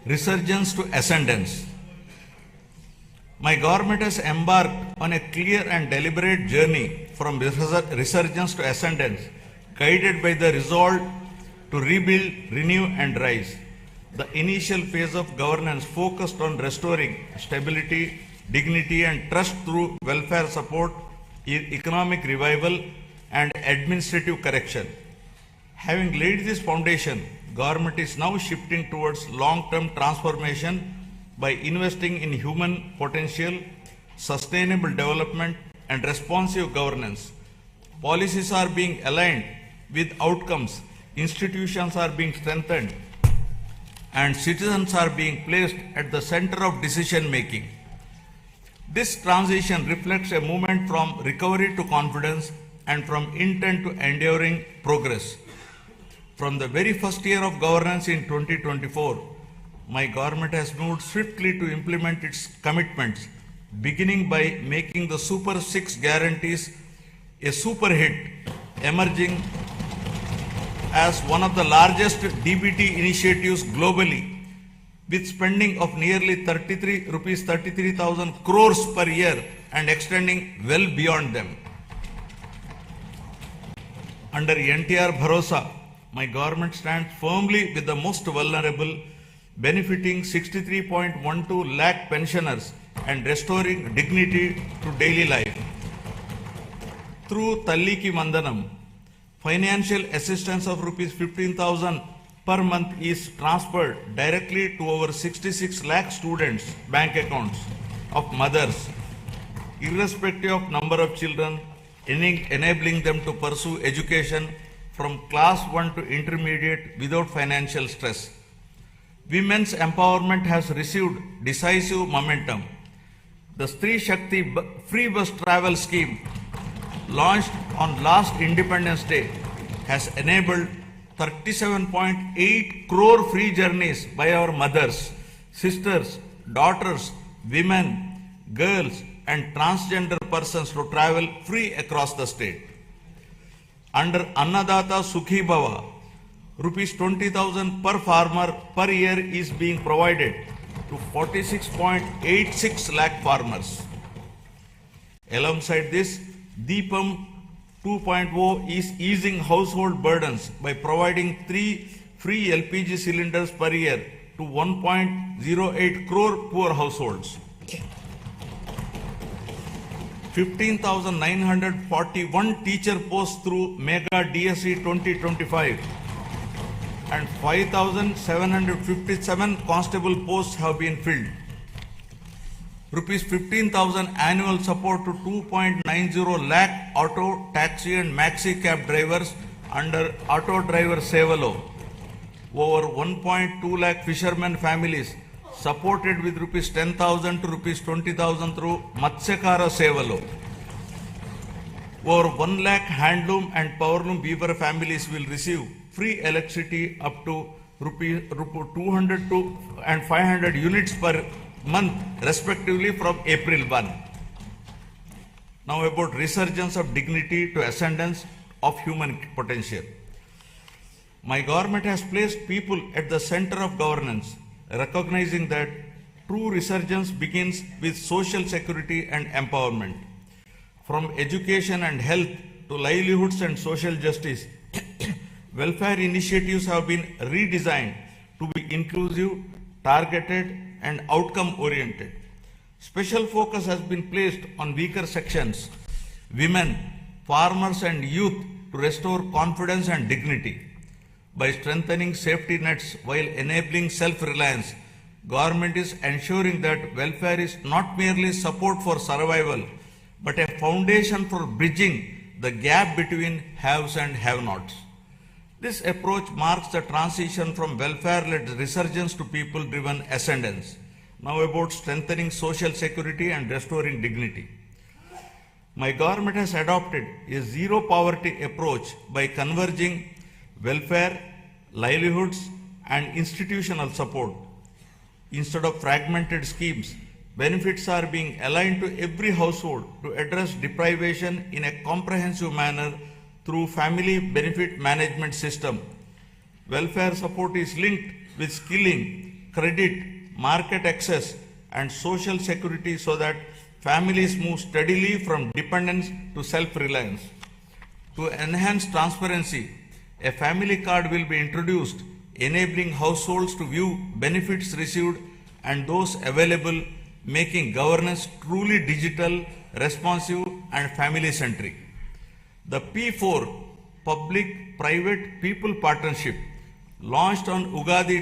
resurgence to ascendance. My government has embarked on a clear and deliberate journey from resurgence to ascendance, guided by the resolve to rebuild, renew and rise. The initial phase of governance focused on restoring stability, dignity and trust through welfare support, economic revival and administrative correction. Having laid this foundation, government is now shifting towards long-term transformation by investing in human potential, sustainable development and responsive governance. Policies are being aligned with outcomes, institutions are being strengthened, and citizens are being placed at the center of decision making. This transition reflects a movement from recovery to confidence and from intent to enduring progress. From the very first year of governance in 2024, my government has moved swiftly to implement its commitments, beginning by making the Super 6 guarantees a super hit, emerging as one of the largest DBT initiatives globally, with spending of nearly 33,000 crores per year and extending well beyond them. Under NTR Bharosa, my government stands firmly with the most vulnerable, benefiting 63.12 lakh pensioners and restoring dignity to daily life. Through Talliki Mandanam, financial assistance of rupees 15,000 per month is transferred directly to over 66 lakh students' bank accounts of mothers, irrespective of number of children, enabling them to pursue education from class 1 to intermediate without financial stress. Women's empowerment has received decisive momentum. The Stree Shakti free bus travel scheme, launched on last Independence Day, has enabled 37.8 crore free journeys by our mothers, sisters, daughters, women, girls and transgender persons to travel free across the state. Under Annadata Sukhi Bhava, rupees 20,000 per farmer per year is being provided to 46.86 lakh farmers. Alongside this, Deepam 2.0 is easing household burdens by providing 3 free LPG cylinders per year to 1.08 crore poor households. 15,941 teacher posts through Mega DSE 2025 and 5,757 constable posts have been filled. Rupees 15,000 annual support to 2.90 lakh auto, taxi and maxi cab drivers under Auto Driver Sevalo. Over 1.2 lakh fishermen families supported with rupees 10,000 to rupees 20,000 through Matsyakara Sevalo. Over 1 lakh handloom and powerloom weaver families will receive free electricity up to rupees 200 to and 500 units per month respectively from April 1. Now about resurgence of dignity to ascendance of human potential. My government has placed people at the center of governance, recognizing that true resurgence begins with social security and empowerment. From education and health to livelihoods and social justice, welfare initiatives have been redesigned to be inclusive, targeted and outcome-oriented. Special focus has been placed on weaker sections, women, farmers and youth to restore confidence and dignity. By strengthening safety nets while enabling self-reliance, government is ensuring that welfare is not merely support for survival, but a foundation for bridging the gap between haves and have-nots. This approach marks the transition from welfare-led resurgence to people-driven ascendance. Now about strengthening social security and restoring dignity. My government has adopted a zero-poverty approach by converging welfare, livelihoods and institutional support. Instead of fragmented schemes, benefits are being aligned to every household to address deprivation in a comprehensive manner through family benefit management system. Welfare support is linked with skilling, credit, market access, and social security so that families move steadily from dependence to self-reliance. To enhance transparency, a family card will be introduced, enabling households to view benefits received and those available, making governance truly digital, responsive, and family-centric. The P4 Public-Private People Partnership, launched on Ugadi